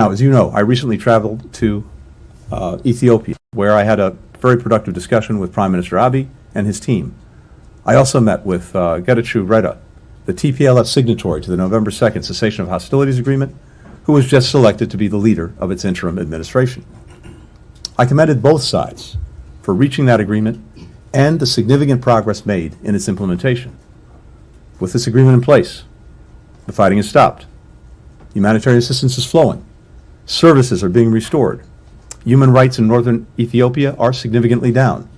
Now, as you know, I recently traveled to Ethiopia, where I had a very productive discussion with Prime Minister Abiy and his team. I also met with Getachew Reda, the TPLF signatory to the November 2nd cessation of hostilities agreement, who was just selected to be the leader of its interim administration. I commended both sides for reaching that agreement and the significant progress made in its implementation. With this agreement in place, the fighting is stopped. Humanitarian assistance is flowing. Services are being restored. Human rights in northern Ethiopia are significantly down.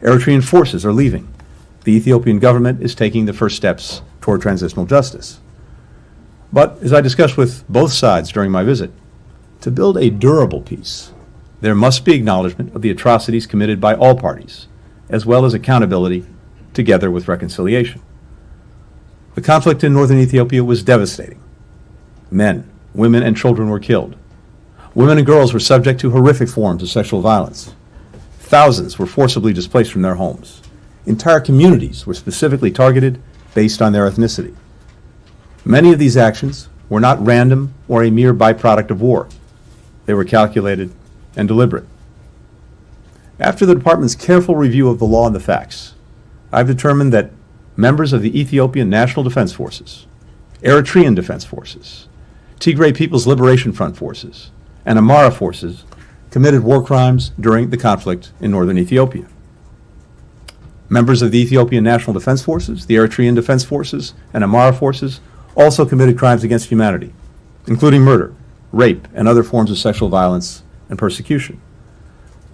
Eritrean forces are leaving. The Ethiopian government is taking the first steps toward transitional justice. But as I discussed with both sides during my visit, to build a durable peace, there must be acknowledgement of the atrocities committed by all parties, as well as accountability together with reconciliation. The conflict in northern Ethiopia was devastating. Men, women, and children were killed. Women and girls were subject to horrific forms of sexual violence. Thousands were forcibly displaced from their homes. Entire communities were specifically targeted based on their ethnicity. Many of these actions were not random or a mere byproduct of war. They were calculated and deliberate. After the department's careful review of the law and the facts, I've determined that members of the Ethiopian National Defense Forces, Eritrean Defense Forces, Tigray People's Liberation Front forces, and Amhara forces committed war crimes during the conflict in northern Ethiopia. Members of the Ethiopian National Defense Forces, the Eritrean Defense Forces, and Amhara forces also committed crimes against humanity, including murder, rape, and other forms of sexual violence and persecution.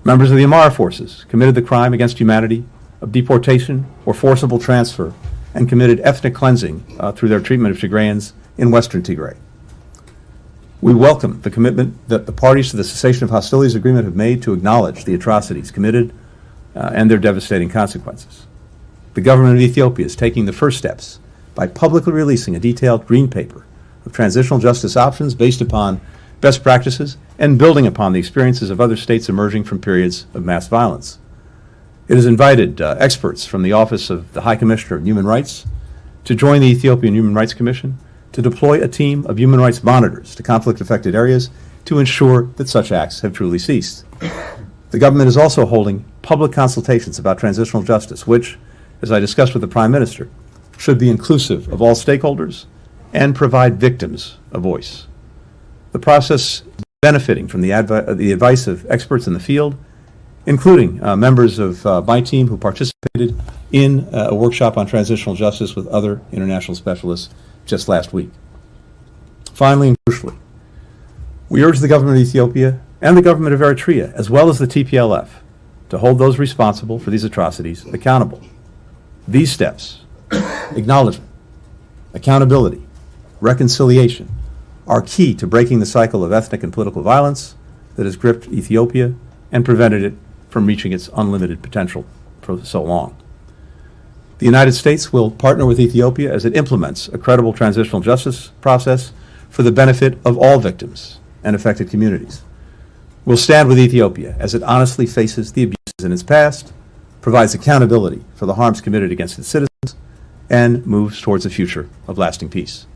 Members of the Amhara forces committed the crime against humanity of deportation or forcible transfer and committed ethnic cleansing through their treatment of Tigrayans in western Tigray. We welcome the commitment that the parties to the cessation of hostilities agreement have made to acknowledge the atrocities committed and their devastating consequences. The government of Ethiopia is taking the first steps by publicly releasing a detailed green paper of transitional justice options based upon best practices and building upon the experiences of other states emerging from periods of mass violence. It has invited experts from the Office of the High Commissioner of Human Rights to join the Ethiopian Human Rights Commission to deploy a team of human rights monitors to conflict-affected areas to ensure that such acts have truly ceased. The government is also holding public consultations about transitional justice, which, as I discussed with the Prime Minister, should be inclusive of all stakeholders and provide victims a voice. The process is benefiting from the advice of experts in the field, including members of my team who participated in a workshop on transitional justice with other international specialists just last week. Finally and crucially, we urge the government of Ethiopia and the government of Eritrea, as well as the TPLF, to hold those responsible for these atrocities accountable. These steps, acknowledgement, accountability, reconciliation, are key to breaking the cycle of ethnic and political violence that has gripped Ethiopia and prevented it from reaching its unlimited potential for so long. The United States will partner with Ethiopia as it implements a credible transitional justice process for the benefit of all victims and affected communities. We'll stand with Ethiopia as it honestly faces the abuses in its past, provides accountability for the harms committed against its citizens, and moves towards a future of lasting peace.